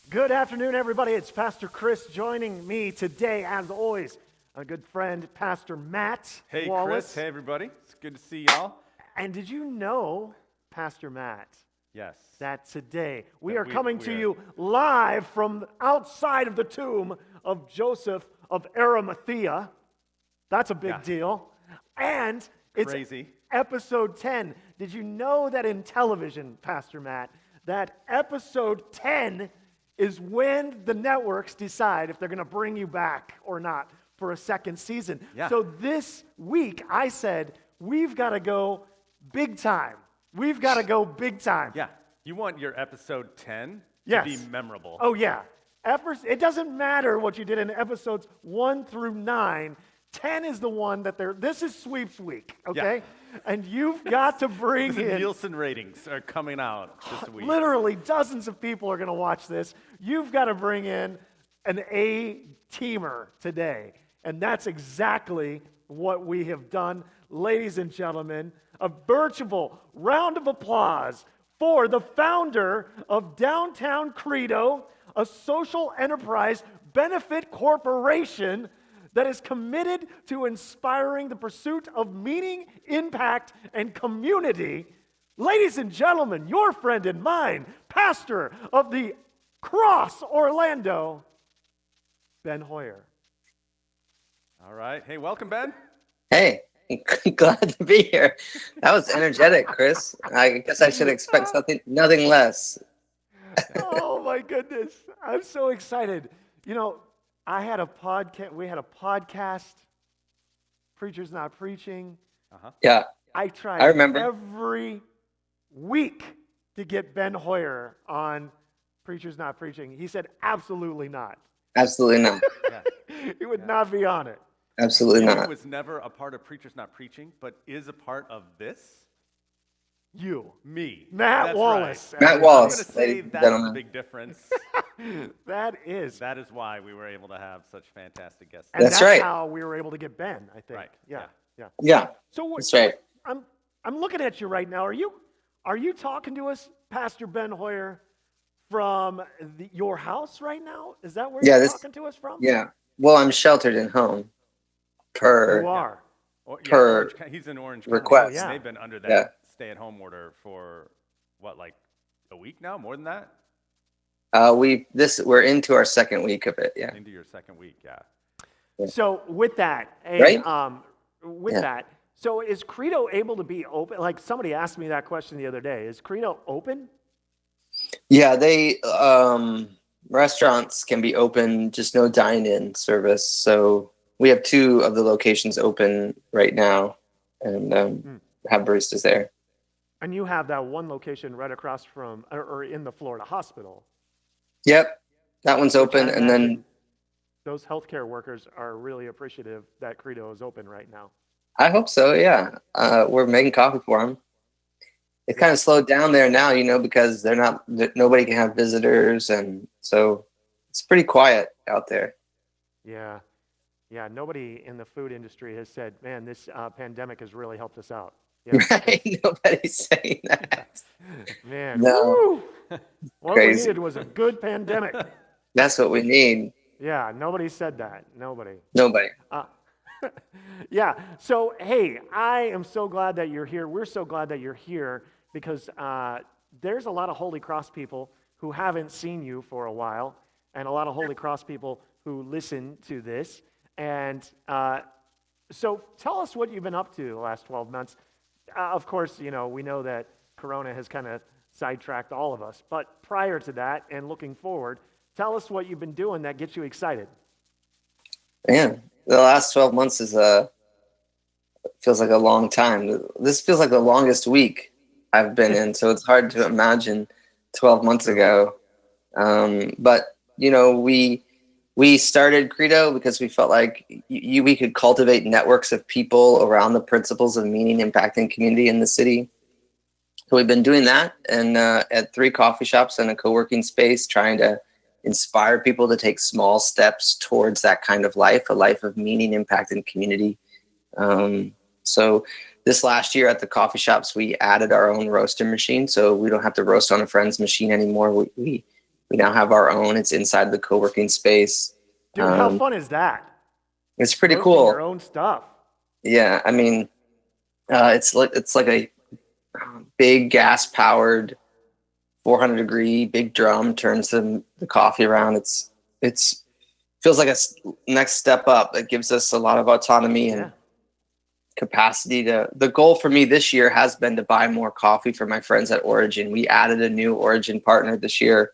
Good afternoon, everybody. It's Pastor Chris joining me today, as always, a good friend, Pastor Matt Hey, Wallace. Chris. Hey, everybody. It's good to see y'all. And did you know, Pastor Matt, Yes. that today we That are coming to we are- you live from outside of the tomb of Joseph of Arimathea. That's a big Yeah. deal. And it's Crazy. episode 10. Did you know that in television, Pastor Matt, that episode 10 is when the networks decide if they're going to bring you back or not for a second season? Yeah. So this week, I said, we've got to go big time. We've got to go big time. Yeah. You want your episode 10 Yes. to be memorable. Oh, yeah. It doesn't matter what you did in episodes 1 through 9. 10 is the one that this is sweeps week, okay? And you've got to bring The in, Nielsen ratings are coming out this week. literally dozens of people are going to watch this. You've got to bring in an A-teamer today. And that's exactly what we have done. Ladies and gentlemen, a virtual round of applause for the founder of Downtown Credo, a social enterprise benefit corporation that is committed to inspiring the pursuit of meaning, impact, and community. Ladies and gentlemen, your friend and mine, pastor of the Cross Orlando, Ben Hoyer. All right. Hey, welcome, Ben. Hey, glad to be here. That was energetic, Chris. I guess I should expect nothing less. Oh my goodness. I'm so excited. You know, we had a podcast, Preachers Not Preaching. Yeah, I tried I remember. every week to get Ben Hoyer on Preachers Not Preaching. He said, absolutely not. Absolutely not. Yeah. He would not be on it. Absolutely You know who not. was never a part of Preachers Not Preaching, but is a part of this? You. Me. Matt That's Wallace. Right. Matt I'm Wallace, going to say ladies and that's the gentlemen. big difference. That is. That is why we were able to have such fantastic guests. And That's right. how we were able to get Ben, I think. Right. Yeah. Yeah, So that's right. I'm looking at you right now. Are you talking to us, Pastor Ben Hoyer, from your house right now? Is that where you're talking to us from? Yeah. Well, I'm sheltered in home per You are. Per he's in Orange request. County. Oh, yeah. They've been under that Yeah. stay-at-home order for like a week now, more than that. We're into our second week of it. Yeah. Into your second week, yeah. So with that, Right? So is Credo able to be open? Like somebody asked me that question the other day. Is Credo open? Yeah, they restaurants can be open, just no dine-in service. So we have 2 of the locations open right now, and have baristas there. And you have that one location right across from, or in the Florida hospital. Yep, that one's which open, I and then imagine those healthcare workers are really appreciative that Credo is open right now. I hope so. Yeah, we're making coffee for them. It's kind of slowed down there now, because nobody can have visitors, and so it's pretty quiet out there. Yeah. Nobody in the food industry has said, man, this pandemic has really helped us out. Yeah. Right? Nobody's saying that. Man, No. woo! What Crazy. we needed was a good pandemic. That's what we need. Yeah, nobody said that. Nobody. Nobody. Yeah, so hey, I am so glad that you're here. We're so glad that you're here because there's a lot of Holy Cross people who haven't seen you for a while, and a lot of Holy Cross people who listen to this. And so tell us what you've been up to the last 12 months. Of course, we know that Corona has kind of sidetracked all of us. But prior to that and looking forward, tell us what you've been doing that gets you excited. Man, the last 12 months feels like a long time. This feels like the longest week I've been in, so it's hard to imagine 12 months ago. But we started Credo because we felt like we could cultivate networks of people around the principles of meaning, impact, and community in the city. So we've been doing that, and at 3 coffee shops and a co-working space, trying to inspire people to take small steps towards that kind of life, a life of meaning, impact, and community. So this last year at the coffee shops, we added our own roaster machine, so we don't have to roast on a friend's machine anymore. We We now have our own. It's inside the co-working space. Dude, how fun is that? It's pretty Roasting cool. your own stuff. Yeah, I mean, it's like a big gas-powered 400-degree big drum turns the coffee around. It's feels like a next step up. It gives us a lot of autonomy and capacity to. The goal for me this year has been to buy more coffee for my friends at Origin. We added a new Origin partner this year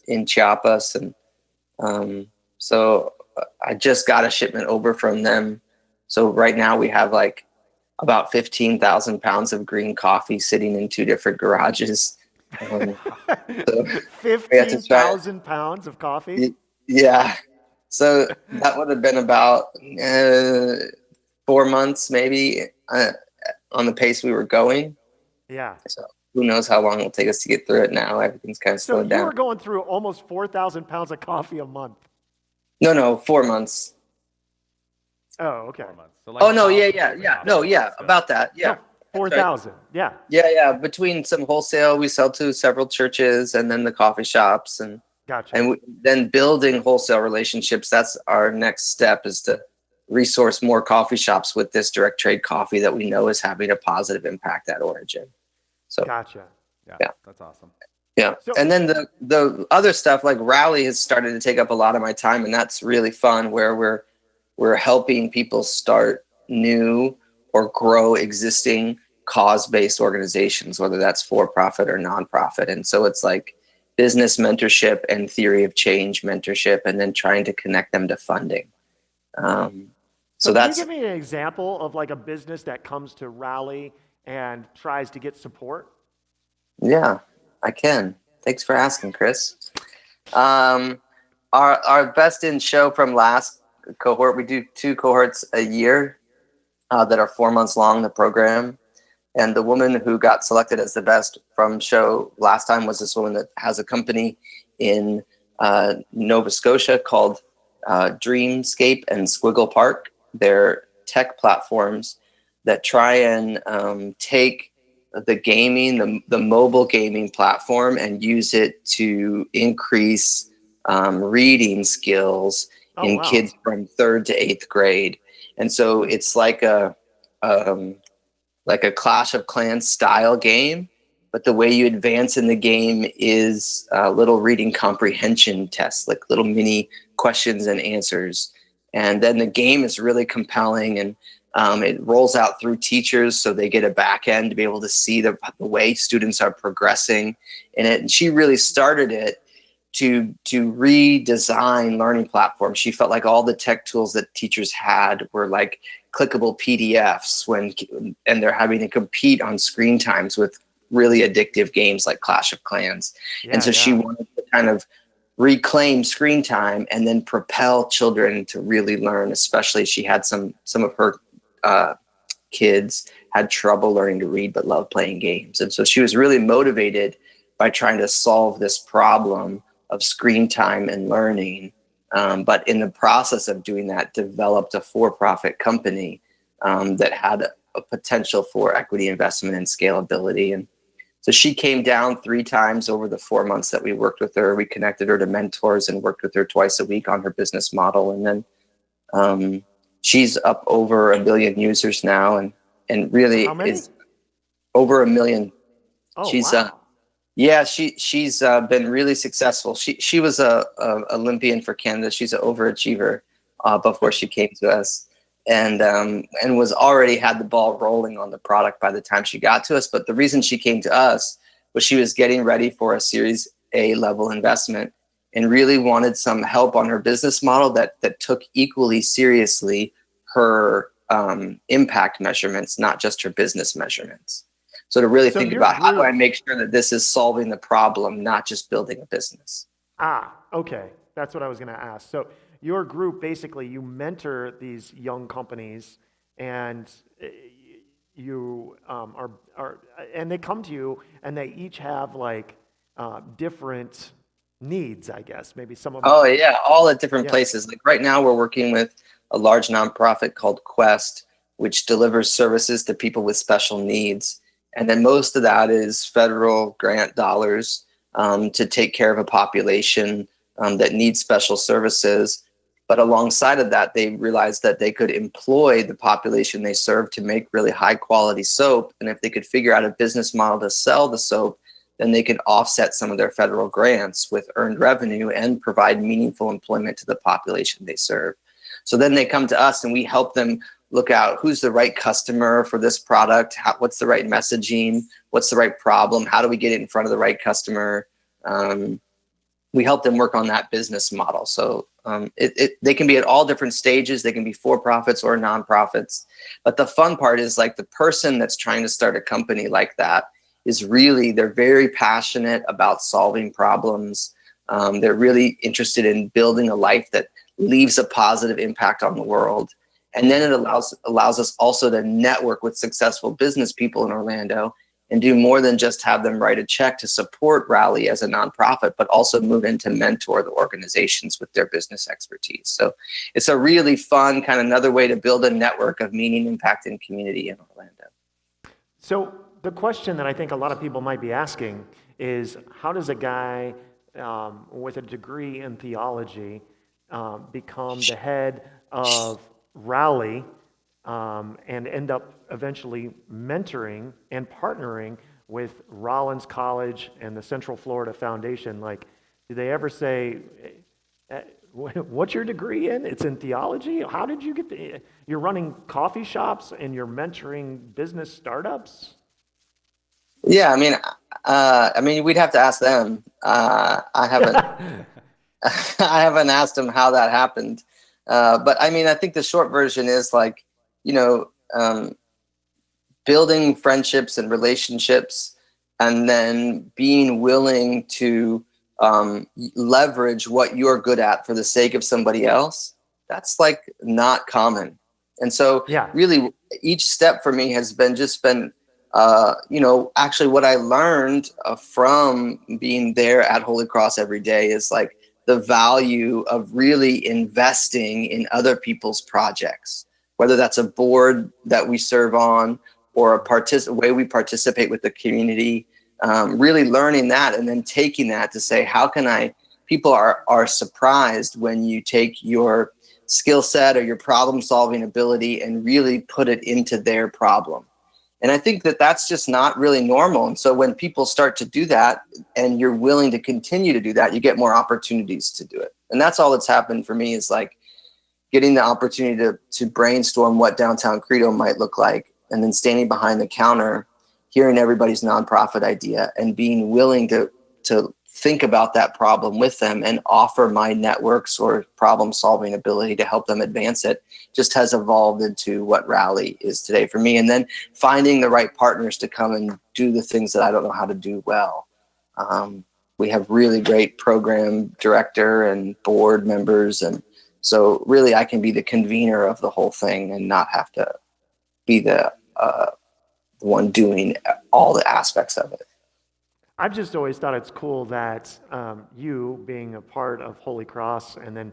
in Chiapas, and so I just got a shipment over from them. So right now we have like about 15,000 pounds of green coffee sitting in 2 different garages. So 15,000 pounds of coffee? Yeah. So that would have been about 4 months maybe on the pace we were going. Yeah. So who knows how long it'll take us to get through it now. Everything's kind of slowed down. So you were going through almost 4,000 pounds of coffee a month. No, 4 months. Oh, okay. 4 months. So like Oh, no, 1,000 yeah. No, yeah, so- about that. Yeah. No, 4,000. Yeah. Yeah. Between some wholesale, we sell to several churches and then the coffee shops and Gotcha. then building wholesale relationships. That's our next step, is to resource more coffee shops with this direct trade coffee that we know is having a positive impact at Origin. So Gotcha. Yeah, that's awesome. yeah. So- And then the other stuff like Rally has started to take up a lot of my time, and that's really fun, where we're helping people start new or grow existing cause-based organizations, whether that's for-profit or nonprofit. And so it's like business mentorship and theory of change mentorship, and then trying to connect them to funding. So can that's you give me an example of like a business that comes to Rally and tries to get support? Yeah, I can. Thanks for asking, Chris. Our best in show from last cohort, we do 2 cohorts a year that are 4 months long, the program. And the woman who got selected as the best from show last time was this woman that has a company in Nova Scotia called Dreamscape and Squiggle Park. They're tech platforms that try and take the gaming, the mobile gaming platform, and use it to increase reading skills in kids from 3rd to 8th grade. And so it's like a Clash of Clans style game, but the way you advance in the game is little reading comprehension tests, like little mini questions and answers. And then the game is really compelling, and it rolls out through teachers, so they get a back end to be able to see the way students are progressing in it. And she really started it to redesign learning platforms. She felt like all the tech tools that teachers had were like clickable PDFs and they're having to compete on screen times with really addictive games like Clash of Clans. And so she wanted to kind of reclaim screen time and then propel children to really learn. Especially, she had some of her kids had trouble learning to read but loved playing games. And so she was really motivated by trying to solve this problem of screen time and learning. But in the process of doing that, developed a for-profit company that had a potential for equity investment and scalability. And so she came down 3 times over the 4 months that we worked with her. We connected her to mentors and worked with her twice a week on her business model. And then she's up over 1 billion users now, and really is over 1 million. Oh, She's wow. yeah, she's been really successful. She was a Olympian for Canada. She's an overachiever before she came to us, and was already had the ball rolling on the product by the time she got to us. But the reason she came to us was she was getting ready for a Series A level investment and really wanted some help on her business model that took equally seriously her impact measurements, not just her business measurements. So to really think about how do I make sure that this is solving the problem, not just building a business. Okay. That's what I was going to ask. So your group, basically, you mentor these young companies, and you and they come to you, and they each have like different needs, I guess. Maybe some of them. Oh yeah, all at different places. Like right now, we're working with a large nonprofit called Quest, which delivers services to people with special needs. And then most of that is federal grant dollars to take care of a population that needs special services. But alongside of that, they realized that they could employ the population they serve to make really high quality soap. And if they could figure out a business model to sell the soap, then they could offset some of their federal grants with earned revenue and provide meaningful employment to the population they serve. So then they come to us and we help them look out who's the right customer for this product, what's the right messaging, what's the right problem, how do we get it in front of the right customer. We help them work on that business model. So they can be at all different stages. They can be for-profits or nonprofits. But the fun part is like the person that's trying to start a company like that is really, they're very passionate about solving problems. They're really interested in building a life that leaves a positive impact on the world. And then it allows us also to network with successful business people in Orlando and do more than just have them write a check to support Rally as a nonprofit, but also move in to mentor the organizations with their business expertise. So it's a really fun kind of another way to build a network of meaning, impact, and community in Orlando. So the question that I think a lot of people might be asking is, how does a guy with a degree in theology become the head of Rally and end up eventually mentoring and partnering with Rollins College and the Central Florida Foundation? Like, do they ever say, what's your degree in? It's in theology? How did you get you're running coffee shops and you're mentoring business startups? Yeah, I mean, we'd have to ask them. I haven't, I haven't asked them how that happened. But I mean, I think the short version is like, building friendships and relationships, and then being willing to leverage what you're good at for the sake of somebody else. That's like not common. And so really each step for me has been actually what I learned from being there at Holy Cross every day is like the value of really investing in other people's projects, whether that's a board that we serve on or a way we participate with the community, really learning that and then taking that to say, how can people are surprised when you take your skill set or your problem solving ability and really put it into their problem. And I think that that's just not really normal. And so when people start to do that and you're willing to continue to do that, you get more opportunities to do it. And that's all that's happened for me is like getting the opportunity to brainstorm what downtown credo might look like, and then standing behind the counter, hearing everybody's nonprofit idea and being willing to think about that problem with them and offer my networks or problem solving ability to help them advance it just has evolved into what Rally is today for me. And then finding the right partners to come and do the things that I don't know how to do well. We have really great program director and board members. And so really I can be the convener of the whole thing and not have to be the one doing all the aspects of it. I've just always thought it's cool that you being a part of Holy Cross and then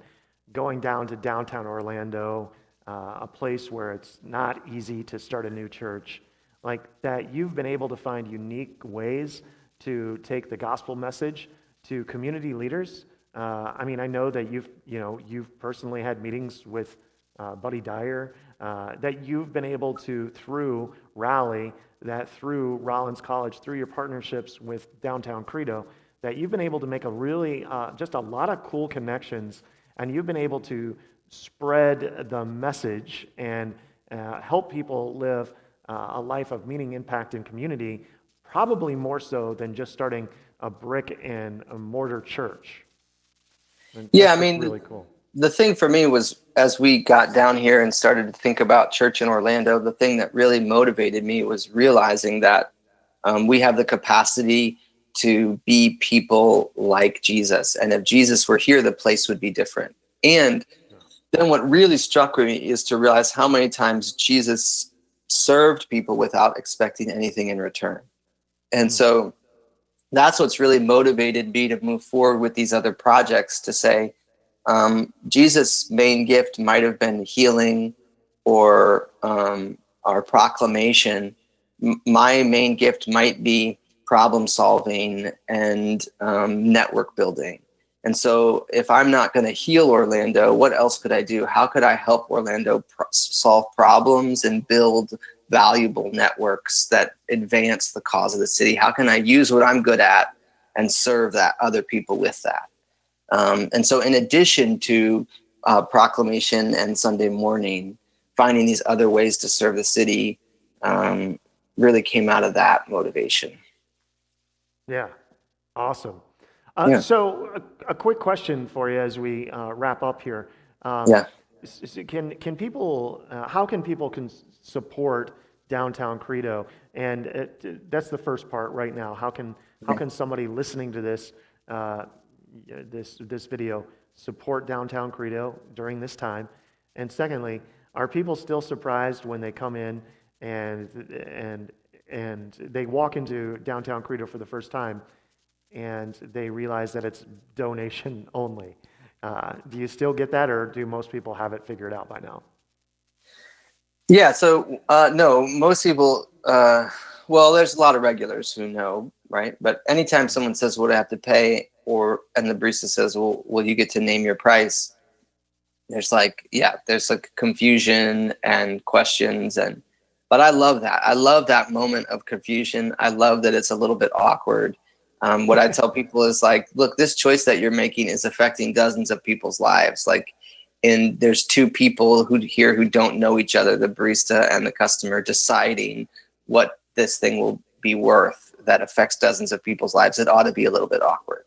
going down to downtown Orlando, a place where it's not easy to start a new church, like that you've been able to find unique ways to take the gospel message to community leaders. I mean, I know that you've personally had meetings with Buddy Dyer, that you've been able to, through Rally, that through Rollins College, through your partnerships with Downtown Credo, that you've been able to make a really, just a lot of cool connections, and you've been able to spread the message and help people live a life of meaning, impact, and community, probably more so than just starting a brick and a mortar church. And yeah, I mean, really cool. The thing for me was, as we got down here and started to think about church in Orlando, the thing that really motivated me was realizing that we have the capacity to be people like Jesus. And if Jesus were here, the place would be different. And then what really struck me is to realize how many times Jesus served people without expecting anything in return. And so that's what's really motivated me to move forward with these other projects, to say, Jesus' main gift might have been healing or our proclamation. My main gift might be problem solving, and network building. And so if I'm not going to heal Orlando, what else could I do? How could I help Orlando solve problems and build valuable networks that advance the cause of the city? How can I use what I'm good at and serve that other people with that? And so in addition to proclamation and Sunday morning, finding these other ways to serve the city really came out of that motivation. Yeah, awesome. Yeah. So a quick question for you as we wrap up here. Yeah. Can people, how can people support Downtown Credo? And that's the first part right now. How can somebody listening to this this video support Downtown Credo during this time? And secondly, are people still surprised when they come in and they walk into Downtown Credo for the first time and they realize that it's donation only? Do you still get that, or do most people have it figured out by now? Yeah, so no, most people, well, there's a lot of regulars who know, right? But anytime someone says, what do I have to pay? And the barista says, well, will you get to name your price? There's like confusion and questions. But I love that. I love that moment of confusion. I love that it's a little bit awkward. What I tell people is like, look, this choice that you're making is affecting dozens of people's lives. Like, and there's two people who don't know each other, the barista and the customer, deciding what this thing will be worth that affects dozens of people's lives. It ought to be a little bit awkward.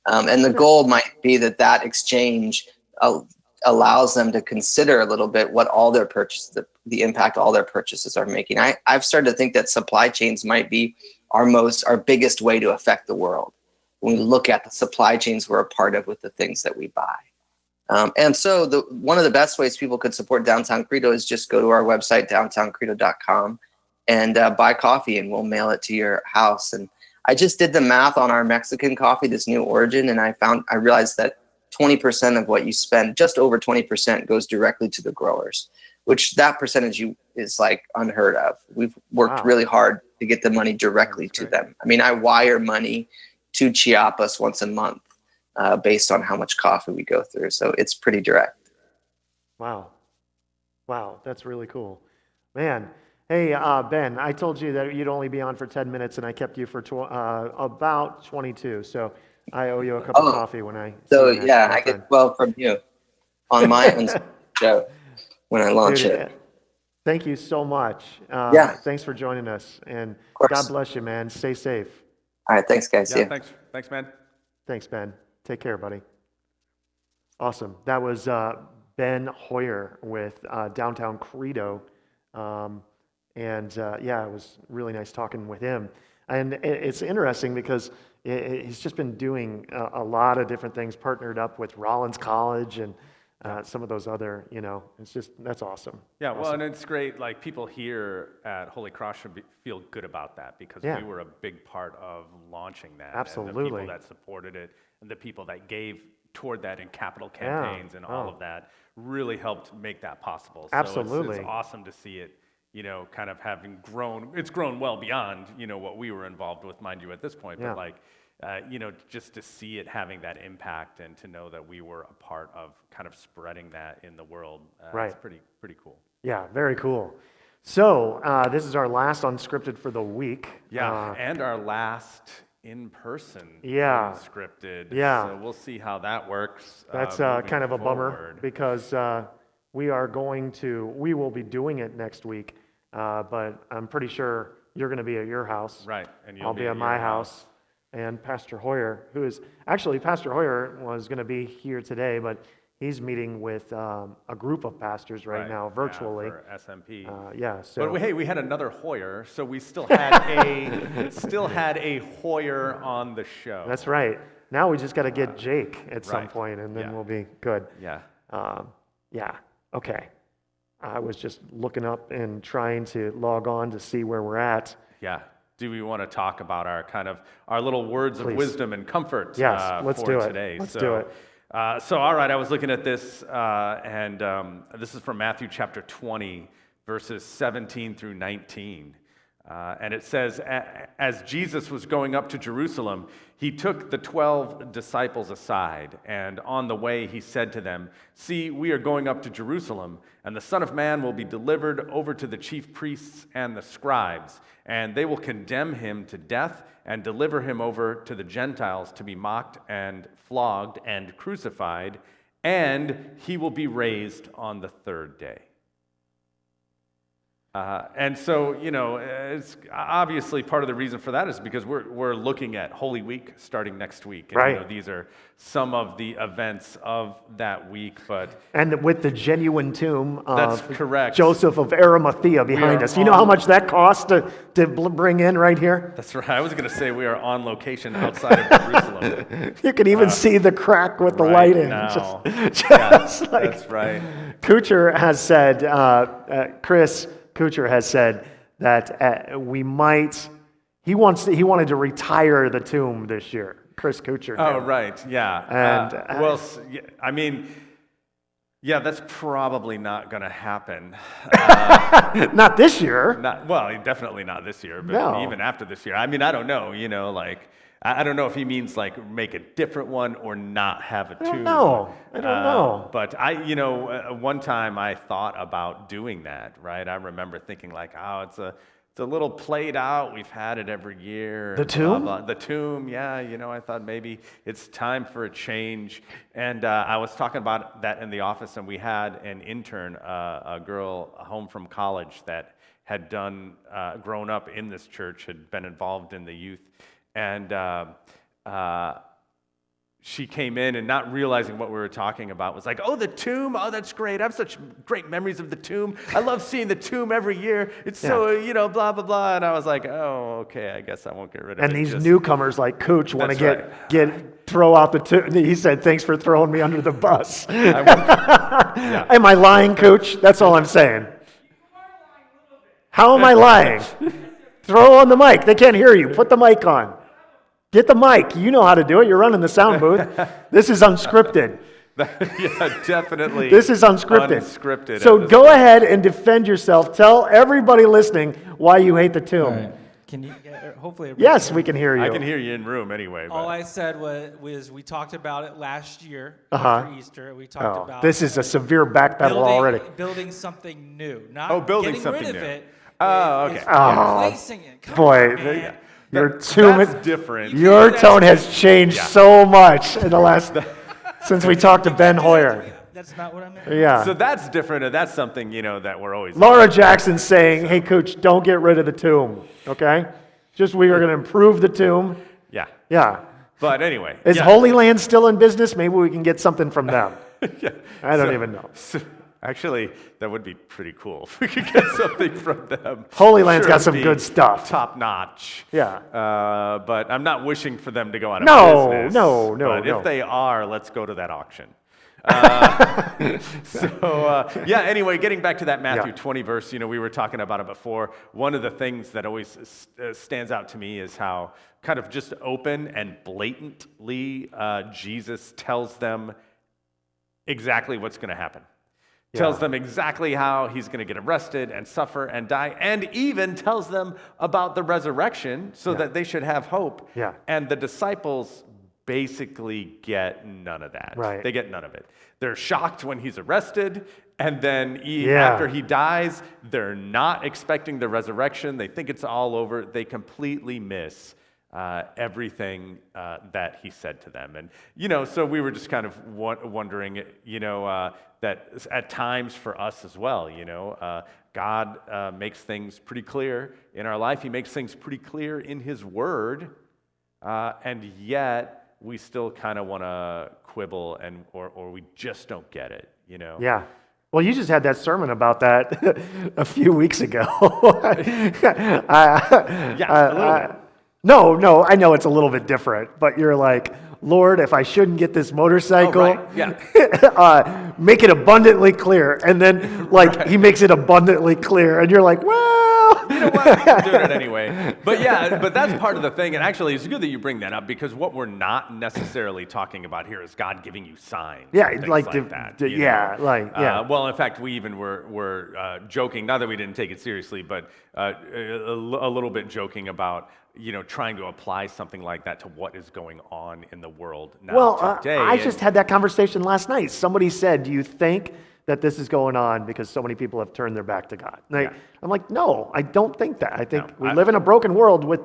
And the goal might be that exchange allows them to consider a little bit what all their purchases, the impact all their purchases are making. I've started to think that supply chains might be our biggest way to affect the world when we look at the supply chains we're a part of with the things that we buy. And so one of the best ways people could support Downtown Credo is just go to our website, downtowncredo.com, and buy coffee, and we'll mail it to your house. And I just did the math on our Mexican coffee, this new origin, and I realized that 20% of what you spend, just over 20%, goes directly to the growers, which that percentage is like unheard of. We've worked really hard to get the money directly to them. I mean, I wire money to Chiapas once a month based on how much coffee we go through. So it's pretty direct. Wow. That's really cool. Man. Hey, Ben, I told you that you'd only be on for 10 minutes, and I kept you for about 22. So I owe you a cup of coffee when I. So yeah, I get 12 from you on my show when I launch it. Thank you so much. Thanks for joining us, and God bless you, man. Stay safe. All right, thanks, guys. Yeah, thanks, man. Thanks, Ben. Take care, buddy. Awesome. That was Ben Hoyer with Downtown Credo. It was really nice talking with him. And it's interesting because he's just been doing a lot of different things, partnered up with Rollins College and some of those other, that's awesome. Yeah, well, and it's great. Like, people here at Holy Cross should feel good about that, because we were a big part of launching that. Absolutely. And the people that supported it and the people that gave toward that in capital campaigns and all of that really helped make that possible. So Absolutely. It's awesome to see it, kind of having grown. It's grown well beyond, what we were involved with, mind you, at this point. But just to see it having that impact and to know that we were a part of kind of spreading that in the world, it's pretty cool. Yeah, very cool. So this is our last UnScripted for the week. Yeah, and our last in-person UnScripted. Yeah. So we'll see how that works. That's kind of a bummer, because we will be doing it next week, but I'm pretty sure you're going to be at your house. Right, and I'll be at my house. And Pastor Hoyer, Pastor Hoyer was going to be here today, but he's meeting with a group of pastors right now virtually. For SMP. But we had another Hoyer, so we still had a Hoyer on the show. That's right. Now we just got to get Jake at some point, and then we'll be good. Yeah. Okay. I was just looking up and trying to log on to see where we're at. Yeah. Do we want to talk about our little words of wisdom and comfort? Yes, let's do it. Today. Let's do it. All right, I was looking at this, and this is from Matthew chapter 20, verses 17 through 19. And it says, as Jesus was going up to Jerusalem, he took the 12 disciples aside, and on the way he said to them, "See, we are going up to Jerusalem, and the Son of Man will be delivered over to the chief priests and the scribes, and they will condemn him to death and deliver him over to the Gentiles to be mocked and flogged and crucified, and he will be raised on the third day." And so, it's obviously part of the reason for that is because we're looking at Holy Week starting next week. And, Right. These are some of the events of that week, but... And with the genuine tomb That's of correct. Joseph of Arimathea behind are us. You know how on- much that cost to bring in right here? That's right. I was going to say we are on location outside of Jerusalem. You can even see the crack with the right lighting. now. Just like That's right. Kuchar has said, Chris Kuchar has said that he wanted to retire the tomb this year. Chris Kuchar. Oh, did. right. Yeah. And that's probably not going to happen. not this year. Definitely not this year, but No. even after this year. I mean, I don't know, I don't know if he means make a different one or not have a tomb. I don't know. But one time I thought about doing that, right? I remember thinking it's a little played out. We've had it every year. The tomb? Blah, blah. The tomb, yeah. I thought maybe it's time for a change. And I was talking about that in the office, and we had an intern, a girl home from college that had grown up in this church, had been involved in the youth. And she came in and not realizing what we were talking about was like, "Oh, the tomb! Oh, that's great! I have such great memories of the tomb. I love seeing the tomb every year. It's so, blah, blah, blah." And I was like, "Oh, okay, I guess I won't get rid of it." And these newcomers like Cooch want to That's throw out the tomb. He said, "Thanks for throwing me under the bus." Yeah. Am I lying, Cooch? That's all I'm saying. How am I lying? Throw on the mic. They can't hear you. Put the mic on. Get the mic. You know how to do it. You're running the sound booth. This is unscripted. Yeah, definitely. This is unscripted. Unscripted. So go ahead and defend yourself. Tell everybody listening why you hate the tomb. All right. Can you hopefully? Yes, we can hear you. I can hear you in room anyway. All But. I said was we talked about it last year Uh-huh. after Easter. We talked about This is a severe backpedal already. building something new, not building getting something rid of new. it. Oh, It's okay. replacing it. Come Boy, on, man. your tomb. That's different. Your tone has changed so much in the last since we talked to Ben Hoyer. That's not what I meant. Yeah. So that's different, and that's something, that we're always... Laura Jackson's saying, "Hey, Cooch, don't get rid of the tomb, okay? Just we are going to improve the tomb." Yeah. Yeah. But anyway. Is yeah. Holy Land still in business? Maybe we can get something from them. Yeah. I don't even know. Actually, that would be pretty cool if we could get something from them. Holy Land's got it'd some be good stuff. Top notch. Yeah. But I'm not wishing for them to go out of No, business. no. But if they are, let's go to that auction. Anyway, getting back to that Matthew 20 verse, we were talking about it before. One of the things that always stands out to me is how kind of just open and blatantly Jesus tells them exactly what's going to happen. Tells them exactly how he's going to get arrested and suffer and die, and even tells them about the resurrection so that they should have hope. Yeah. And the disciples basically get none of that. Right. They get none of it. They're shocked when he's arrested, and then after he dies, they're not expecting the resurrection. They think it's all over. They completely miss everything that he said to them. And, so we were just kind of wondering, that at times for us as well, God makes things pretty clear in our life. He makes things pretty clear in his word, and yet we still kind of want to quibble or we just don't get it, Yeah. Well, you just had that sermon about that a few weeks ago. A little bit. No, I know it's a little bit different, but you're like, "Lord, if I shouldn't get this motorcycle, Oh, right. Yeah. make it abundantly clear." And then, he makes it abundantly clear, and you're like, "Well, know what? We're doing it anyway. But yeah, but that's part of the thing. And actually, it's good that you bring that up because what we're not necessarily talking about here is God giving you signs. Yeah, and things like that. Well, in fact, we even were joking. Not that we didn't take it seriously, but a little bit joking about trying to apply something like that to what is going on in the world now today. I just had that conversation last night. Somebody said, "Do you think that this is going on because so many people have turned their back to God?" I'm like, no, I don't think that. I think we live in a broken world with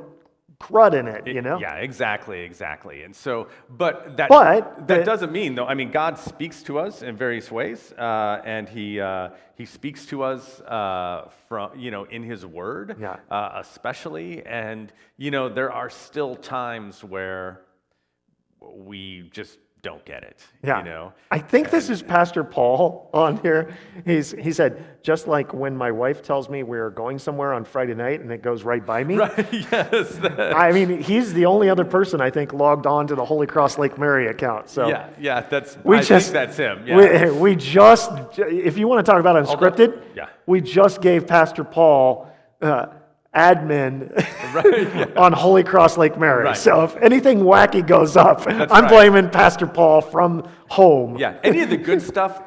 crud in it, Yeah, exactly. And so, but that doesn't mean, though. I mean, God speaks to us in various ways, and He speaks to us from in His Word, especially. And there are still times where we just don't get it. I think this is Pastor Paul on here. He said, just like when my wife tells me we're going somewhere on Friday night and it goes right by me. Right, yes. I mean, he's the only other person I think logged on to the Holy Cross Lake Mary account. So I think that's him. Yeah. We just, if you want to talk about unscripted, we just gave Pastor Paul admin on Holy Cross Lake Mary. Right. So if anything wacky goes up, I'm blaming Pastor Paul from home. Yeah, any of the good stuff,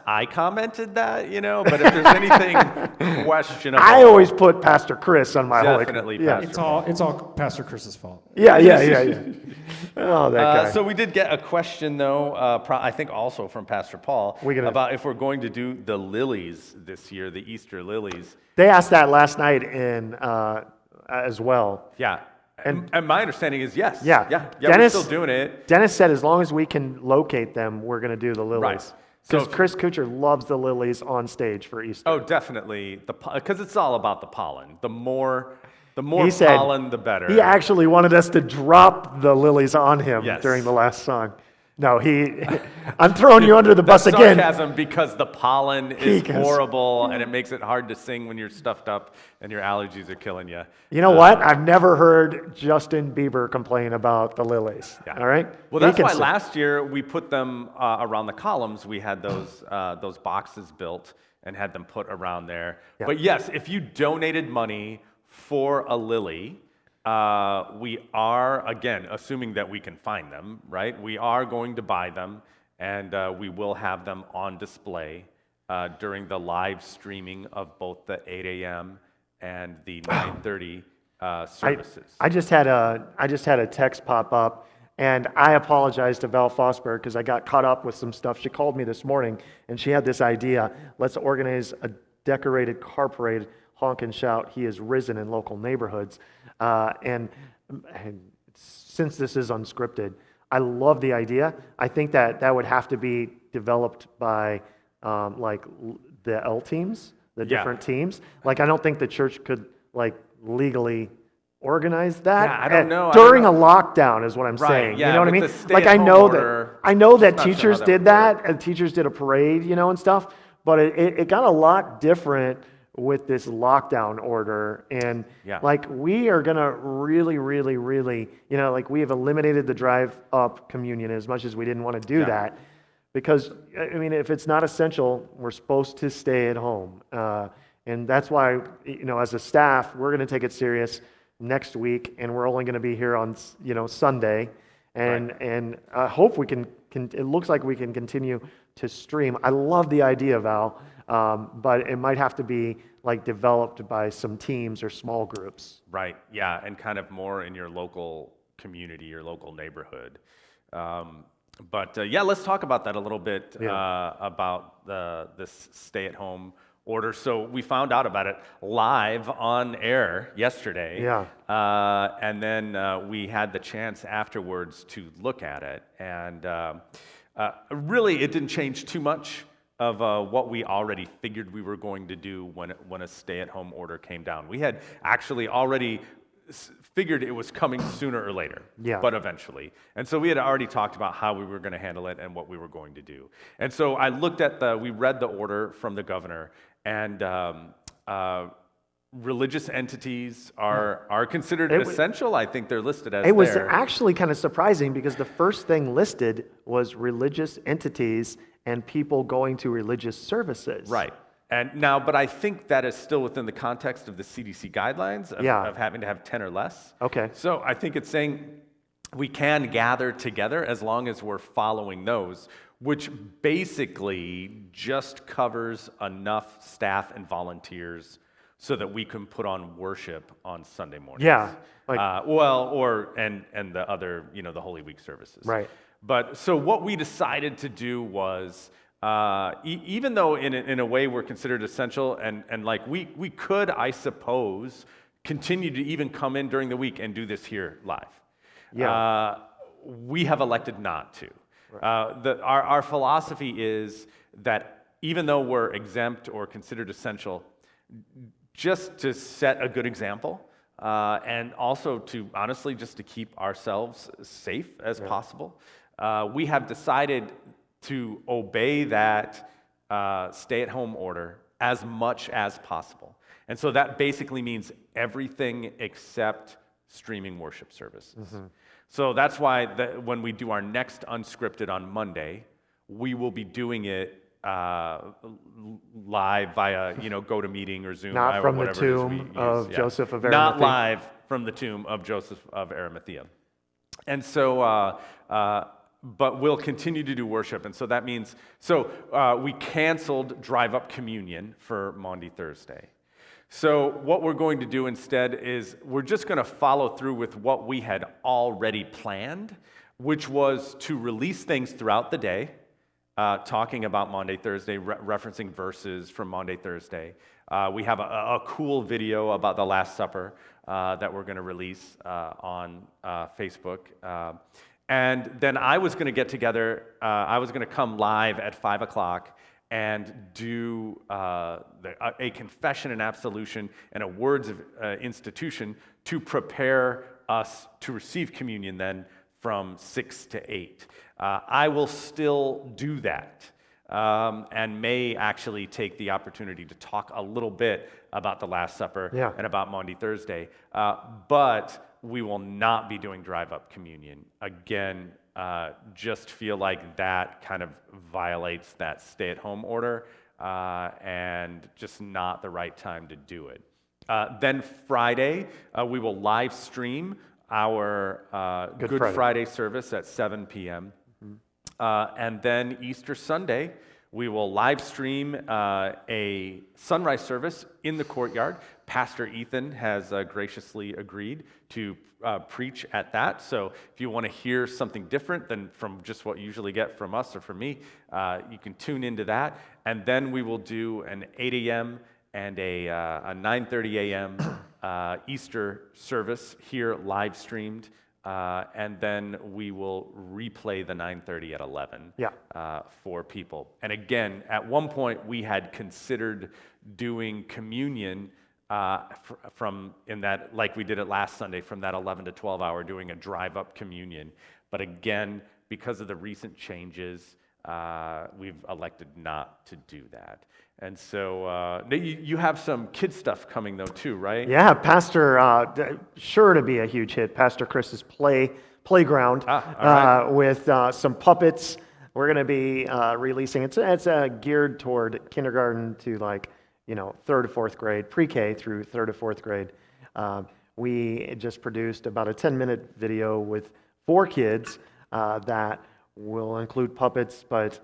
I commented that, but if there's anything questionable. I always put Pastor Chris on my Holy Cross. Yeah. It's all Pastor Chris's fault. Yeah. Oh, that guy. So we did get a question, though, I think also from Pastor Paul, about if we're going to do the lilies this year, the Easter lilies. They asked that last night as well. Yeah. And my understanding is yes. Yeah, Dennis, we're still doing it. Dennis said as long as we can locate them, we're going to do the lilies. Right. Because Chris Kuchar loves the lilies on stage for Easter. Oh, definitely. Because it's all about the pollen. The more pollen, the better. He actually wanted us to drop the lilies on him during the last song. No, I'm throwing you under the bus again. Sarcasm because the pollen is horrible and it makes it hard to sing when you're stuffed up and your allergies are killing you. You know what? I've never heard Justin Bieber complain about the lilies. Yeah. All right? Well, that's why last year we put them around the columns. We had those boxes built and had them put around there. Yeah. But yes, if you donated money for a lily, we are, again, assuming that we can find them, right? We are going to buy them, and we will have them on display during the live streaming of both the 8 a.m. and the 9:30 services. I just had a text pop up, and I apologize to Val Fosberg because I got caught up with some stuff. She called me this morning, and she had this idea. Let's organize a decorated car parade, honk and shout, "He is risen" in local neighborhoods. And since this is unscripted, I love the idea. I think that would have to be developed by like the L teams, the different teams. Like I don't think the church could like legally organize that. Yeah, I don't know. During a lockdown is what I'm saying. Yeah, you know what I mean? Like I know that teachers did that, and teachers did a parade, and stuff. But it got a lot different with this lockdown order, and like we are gonna really, like we have eliminated the drive-up communion as much as we didn't want to do that, because I mean, if it's not essential, we're supposed to stay at home, and that's why as a staff, we're gonna take it serious next week, and we're only gonna be here on Sunday, and I hope we can. It looks like we can continue to stream. I love the idea, Val. But it might have to be like developed by some teams or small groups. Right, yeah, and kind of more in your local community, your local neighborhood. But let's talk about that a little bit, about this stay-at-home order. So we found out about it live on air yesterday. Yeah. And then we had the chance afterwards to look at it. And really, it didn't change too much of what we already figured we were going to do when a stay-at-home order came down. We had actually already figured it was coming sooner or later, but eventually. And so we had already talked about how we were going to handle it and what we were going to do. And so I looked at we read the order from the governor, and religious entities are considered essential. I think they're listed as It was actually kind of surprising because the first thing listed was religious entities and people going to religious services. Right. And now, but I think that is still within the context of the CDC guidelines of having to have 10 or less. Okay. So I think it's saying we can gather together as long as we're following those, which basically just covers enough staff and volunteers so that we can put on worship on Sunday mornings. Yeah. And the other, the Holy Week services. Right. But so what we decided to do was, even though in a way we're considered essential, and like we could, I suppose, continue to even come in during the week and do this here live. Yeah. We have elected not to. Right. Our philosophy is that even though we're exempt or considered essential, just to set a good example, and also to honestly just to keep ourselves safe as possible, we have decided to obey that stay-at-home order as much as possible. And so that basically means everything except streaming worship services. Mm-hmm. So that's why when we do our next UnScripted on Monday, we will be doing it live via, GoToMeeting or Zoom. Not from the whatever tomb of Joseph of Arimathea. Not live from the tomb of Joseph of Arimathea. And so, but we'll continue to do worship. And so that means, we canceled drive-up communion for Maundy Thursday. So what we're going to do instead is we're just going to follow through with what we had already planned, which was to release things throughout the day, talking about Maundy Thursday, referencing verses from Maundy Thursday. We have a cool video about the Last Supper that we're going to release on Facebook. And then I was going to get together, I was going to come live at 5 o'clock and do a confession and absolution and a words of institution to prepare us to receive communion then from 6 to 8. I will still do that and may actually take the opportunity to talk a little bit about the Last Supper and about Maundy Thursday, but we will not be doing drive-up communion. Again, just feel like that kind of violates that stay-at-home order and just not the right time to do it. Then Friday, we will live stream our Good Friday service at 7 p.m. Mm-hmm. And then Easter Sunday, we will live stream a sunrise service in the courtyard. Pastor Ethan has graciously agreed to preach at that. So if you want to hear something different than from just what you usually get from us or from me, you can tune into that. And then we will do an 8 a.m. and a 9:30 a.m. Easter service here live streamed. And then we will replay the 9:30 at 11 for people. And again, at one point we had considered doing communion from in that, like we did it last Sunday, from that 11 to 12 hour, doing a drive-up communion. But again, because of the recent changes, we've elected not to do that. And so you have some kid stuff coming though too, right? Yeah, Pastor, sure to be a huge hit, Pastor Chris's playground with some puppets. We're going to be releasing, it's geared toward kindergarten to third to fourth grade, pre-K through third to fourth grade. We just produced about a 10-minute video with 4 kids that will include puppets, but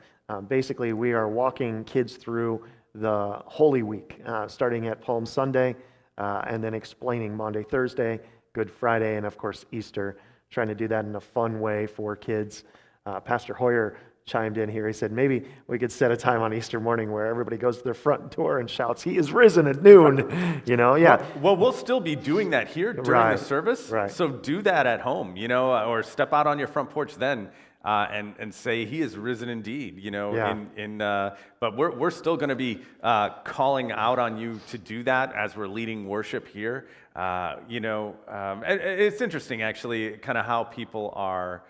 basically we are walking kids through the Holy Week, starting at Palm Sunday, and then explaining Maundy Thursday, Good Friday, and of course Easter, trying to do that in a fun way for kids. Pastor Hoyer chimed in here. He said, maybe we could set a time on Easter morning where everybody goes to their front door and shouts, "He is risen" at noon. Well, we'll still be doing that here during the service. Right. So do that at home, or step out on your front porch then and say, "He is risen indeed." But we're still going to be calling out on you to do that as we're leading worship here. It's interesting actually, kind of how people are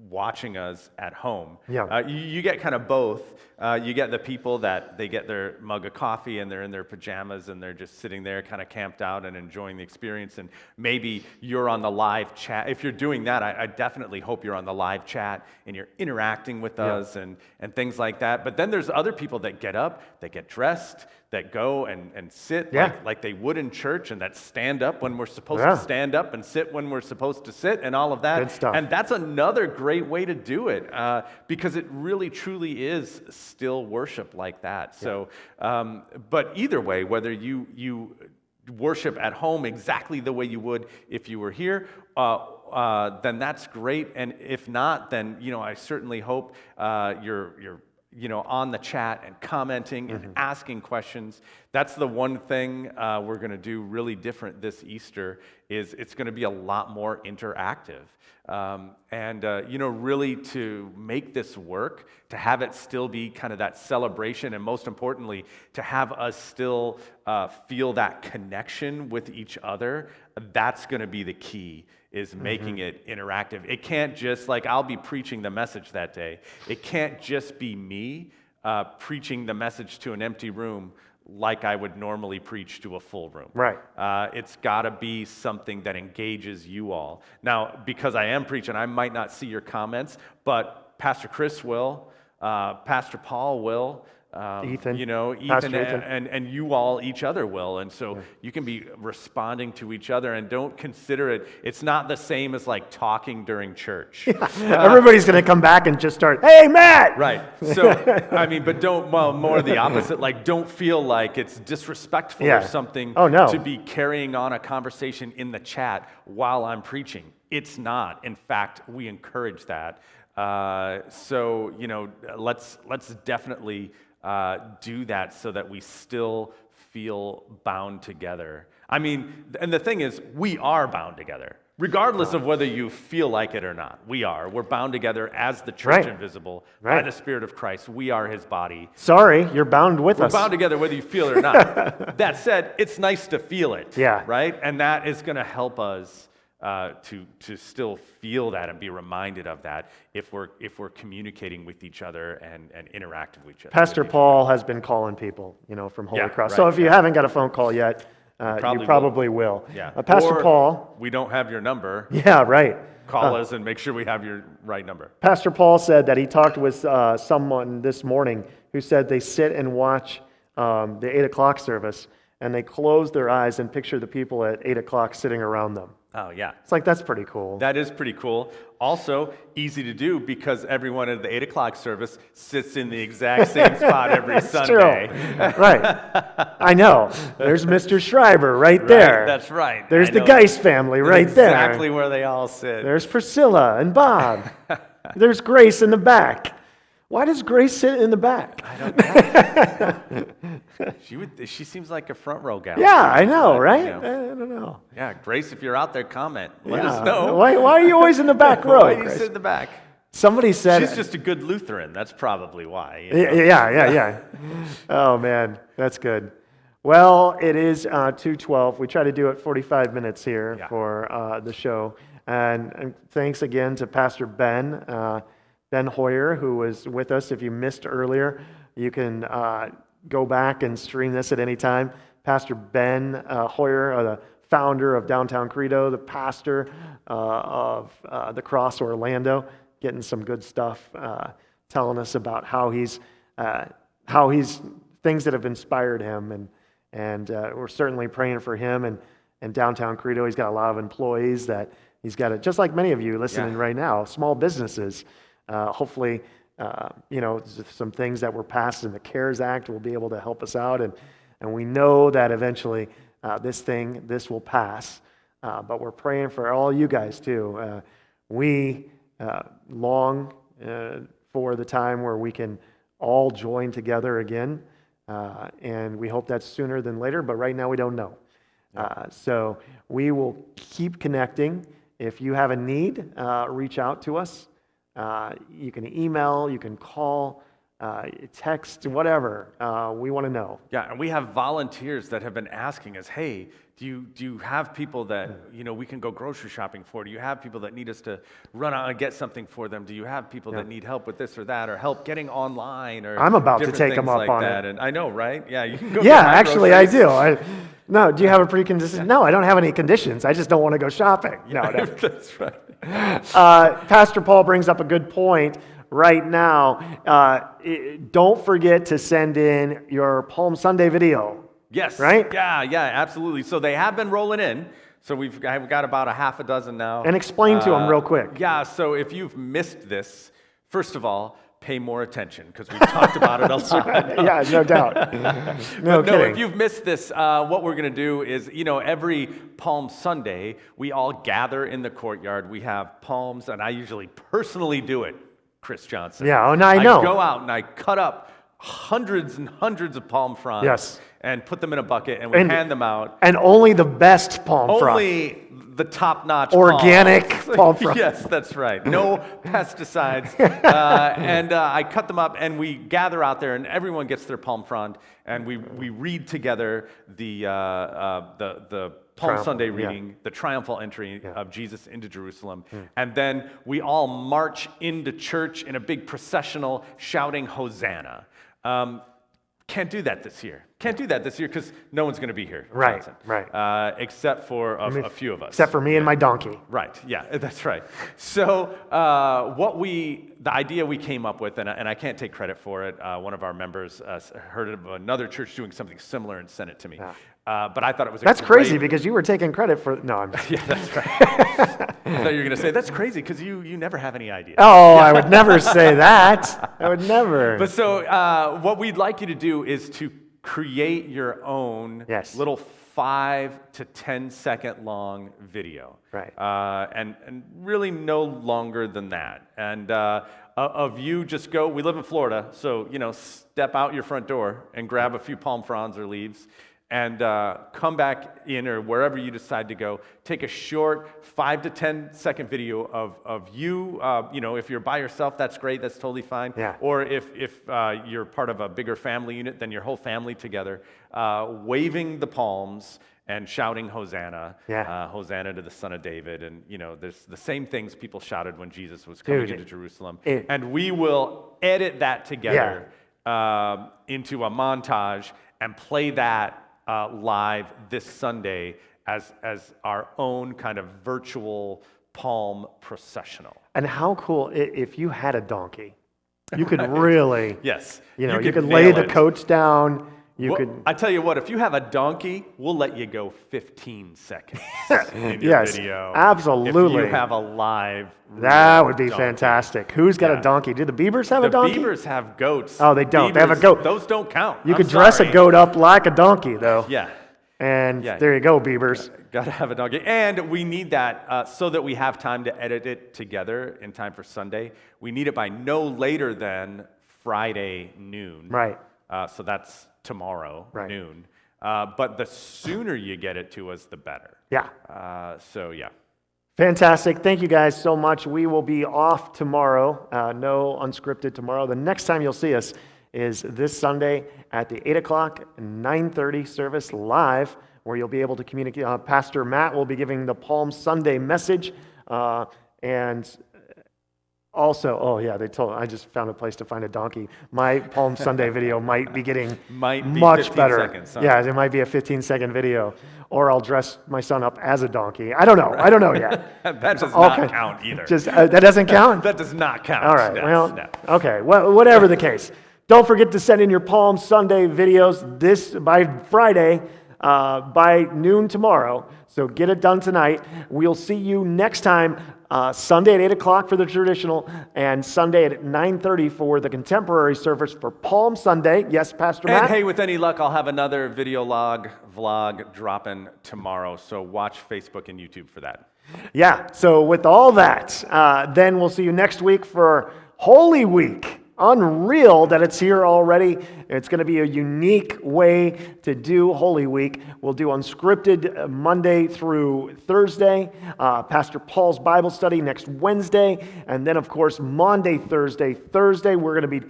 watching us at home. Yeah. You get kind of both. You get the people that they get their mug of coffee and they're in their pajamas and they're just sitting there kind of camped out and enjoying the experience. And maybe you're on the live chat. If you're doing that, I definitely hope you're on the live chat and you're interacting with us and things like that. But then there's other people that get up, that get dressed, that go and sit like they would in church, and that stand up when we're supposed to stand up and sit when we're supposed to sit and all of that. Good stuff. And that's another great way to do it because it really truly is still worship like that. So, but either way, whether you worship at home exactly the way you would if you were here, then that's great. And if not, then I certainly hope you're on the chat and commenting and asking questions. That's the one thing we're going to do really different this Easter is it's going to be a lot more interactive. Really to make this work, to have it still be kind of that celebration, and most importantly, to have us still feel that connection with each other, that's going to be the key, is making it interactive. It can't just, I'll be preaching the message that day. It can't just be me preaching the message to an empty room like I would normally preach to a full room. Right. It's got to be something that engages you all. Now, because I am preaching, I might not see your comments, but Pastor Chris will, Pastor Paul will, Ethan, Ethan and you all, each other will. And so you can be responding to each other, and don't consider it's not the same as talking during church. Everybody's going to come back and just start, hey, Matt! Right. So, but more the opposite. Don't feel like it's disrespectful or something to be carrying on a conversation in the chat while I'm preaching. It's not. In fact, we encourage that. Let's definitely do that so that we still feel bound together. And the thing is, we are bound together, regardless of whether you feel like it or not. We are. We're bound together as the church invisible by the Spirit of Christ. We are His body. Sorry, you're bound with us. We're bound together whether you feel it or not. That said, it's nice to feel it. Yeah. Right? And that is going to help us to still feel that and be reminded of that if we're communicating with each other and interacting with each other. Pastor Paul has been calling people, from Holy Cross. Right, So if you haven't got a phone call yet, you probably will. Yeah. Pastor Paul. We don't have your number. Yeah, right. Call us and make sure we have your right number. Pastor Paul said that he talked with someone this morning who said they sit and watch the 8 o'clock service, and they close their eyes and picture the people at 8 o'clock sitting around them. Oh, yeah. It's that's pretty cool. That is pretty cool. Also, easy to do because everyone at the 8 o'clock service sits in the exact same spot every Sunday. True. Right. I know. There's Mr. Schreiber right there. That's right. There's the Geis family right there. Exactly where they all sit. There's Priscilla and Bob. There's Grace in the back. Why does Grace sit in the back? I don't know. She seems like a front row gal. Yeah, I know, right? I don't know. Yeah, Grace, if you're out there, comment. Let us know. Why are you always in the back row? Why do you sit in the back? Somebody said she's just a good Lutheran. That's probably why. Yeah. Oh man, that's good. Well, it is 2:12. We try to do it 45 minutes here for the show, and thanks again to Pastor Ben Hoyer, who was with us. If you missed earlier, you can go back and stream this at any time. Pastor Ben Hoyer, the founder of Downtown Credo, the pastor of the Cross Orlando, getting some good stuff, telling us about how he's things that have inspired him, and we're certainly praying for him and Downtown Credo. He's got a lot of employees that he's got, just like many of you listening right now, small businesses. Hopefully, some things that were passed in the CARES Act will be able to help us out, and we know that eventually this will pass. But we're praying for all you guys too. We long for the time where we can all join together again, and we hope that's sooner than later. But right now we don't know. So we will keep connecting. If you have a need, reach out to us. You can email, you can call, text, whatever. We want to know. Yeah, and we have volunteers that have been asking us, hey, do you have people that, we can go grocery shopping for? Do you have people that need us to run out and get something for them? Do you have people that need help with this or that, or help getting online, or I'm about to different take them things up like on that? it. And I know, right? Yeah, you can go Yeah, get my actually, I groceries. do. No, do you have a precondition? No, I don't have any conditions. I just don't want to go shopping. No, no. That's right. Pastor Paul brings up a good point right now. Don't forget to send in your Palm Sunday video. Yes. Right? Yeah, absolutely. So they have been rolling in. So we've got about a half a dozen now. And explain to them real quick. Yeah, so if you've missed this, first of all, pay more attention because we've talked about it a lot. Yeah, no doubt. No No, kidding. if you've missed this, what we're going to do is, every Palm Sunday, we all gather in the courtyard. We have palms, and I usually personally do it, Chris Johnson. Yeah, and I know. I go out and I cut up hundreds and hundreds of palm fronds. Yes. And put them in a bucket, and we hand them out. And only the best palm frond. Only the top-notch Organic palms. palm frond. Yes, that's right. No pesticides. And I cut them up, and we gather out there, and everyone gets their palm frond, and we read together the Palm Triumphal, Sunday yeah. reading, the triumphal entry of Jesus into Jerusalem. And then we all march into church in a big processional shouting Hosanna. Can't do that this year. Can't do that this year because no one's going to be here, Right, Johnson. right. Except for a few of us. Except for me and my donkey. Right, yeah, that's right. So the idea we came up with, and I can't take credit for it, one of our members heard of another church doing something similar and sent it to me. Yeah. But I thought it was That's crazy because you were taking credit for. No, I'm. Yeah, that's right. I thought you were going to say, that's crazy because you never have any ideas. Oh, I would never say that. I would never. But so what we'd like you to do is to create your own little 5 to 10 second long video. Right. And really no longer than that. And of you just go, we live in Florida, so, step out your front door and grab a few palm fronds or leaves and come back in or wherever you decide to go. Take a short 5 to 10 second video of you. If you're by yourself, that's great. That's totally fine. Yeah. Or if you're part of a bigger family unit, then your whole family together, waving the palms and shouting Hosanna. Yeah. Hosanna to the Son of David. And, there's the same things people shouted when Jesus was coming into Jerusalem. And we will edit that together into a montage and play that live this Sunday as our own kind of virtual palm processional. And how cool if you had a donkey, you could really, Yes. you could lay the it. coats down. I tell you what, if you have a donkey, we'll let you go 15 seconds in your Yes, video. absolutely. If you have a live That would be donkey. fantastic. Who's got a donkey? Do the Beavers have a donkey? The beavers have goats. Oh, they don't. They have a goat. Those don't count. You I'm could dress sorry. a goat up like a donkey, though. Yeah. And Yeah. there you go, Beavers. Got to have a donkey. And we need that so that we have time to edit it together in time for Sunday. We need it by no later than Friday noon. Right. So that's tomorrow, Right. noon. But the sooner you get it to us, the better. Yeah. So, yeah. Fantastic. Thank you guys so much. We will be off tomorrow. No unscripted tomorrow. The next time you'll see us is this Sunday at the 8 o'clock, 9:30 service live, where you'll be able to communicate. Pastor Matt will be giving the Palm Sunday message. And also, I just found a place to find a donkey. My Palm Sunday video might be getting Might be much 15 better. seconds, huh? Yeah, it might be a 15-second video. Or I'll dress my son up as a donkey. I don't know yet. That does all not kind- count either. Just that doesn't count? That does not count. All right, No, well, no. okay, well, whatever the case. Don't forget to send in your Palm Sunday videos by Friday, by noon tomorrow. So get it done tonight. We'll see you next time, Sunday at 8 o'clock for the traditional, and Sunday at 9:30 for the contemporary service for Palm Sunday. Yes, Pastor Matt? And hey, with any luck, I'll have another video vlog dropping tomorrow. So watch Facebook and YouTube for that. Yeah, so with all that, then we'll see you next week for Holy Week. Unreal that it's here already. It's going to be a unique way to do Holy Week. We'll do unscripted Monday through Thursday, Pastor Paul's Bible study next Wednesday, and then, of course, Monday, Thursday, we're going to be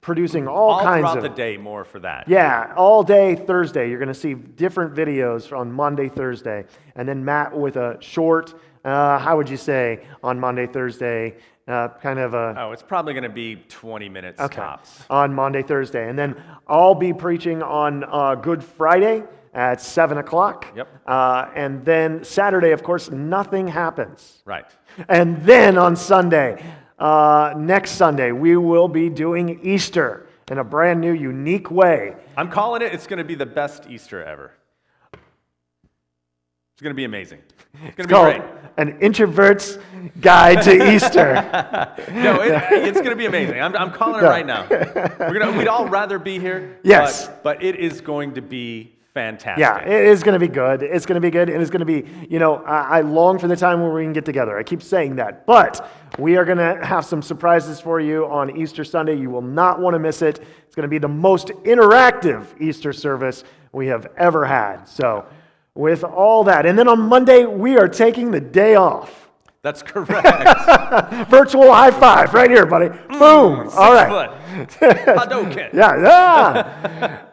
producing all kinds throughout of the day, more for that. Yeah, all day Thursday. You're going to see different videos on Monday, Thursday. And then Matt with a short, how would you say, on Monday, Thursday, kind of a... Oh, it's probably going to be 20 minutes tops. On Monday, Thursday. And then I'll be preaching on Good Friday at 7 o'clock. Yep. And then Saturday, of course, nothing happens. Right. And then on Sunday, next Sunday, we will be doing Easter in a brand new, unique way. I'm calling it, it's going to be the best Easter ever. It's going to be amazing. It's going to be great. An Introvert's Guide to Easter. No, it's going to be amazing. I'm calling it right now. We'd all rather be here. Yes. But it is going to be fantastic. Yeah, it is going to be good. It's going to be good, and it's going to be, I long for the time where we can get together. I keep saying that. But we are going to have some surprises for you on Easter Sunday. You will not want to miss it. It's going to be the most interactive Easter service we have ever had. So, with all that. And then on Monday, we are taking the day off. That's correct. Virtual high five right here, buddy. Boom. All right. 6 foot. Hadouken. Yeah.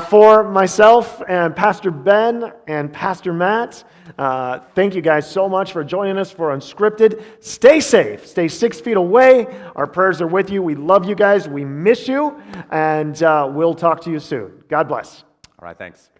For myself and Pastor Ben and Pastor Matt, thank you guys so much for joining us for Unscripted. Stay safe. Stay 6 feet away. Our prayers are with you. We love you guys. We miss you. And we'll talk to you soon. God bless. All right, thanks.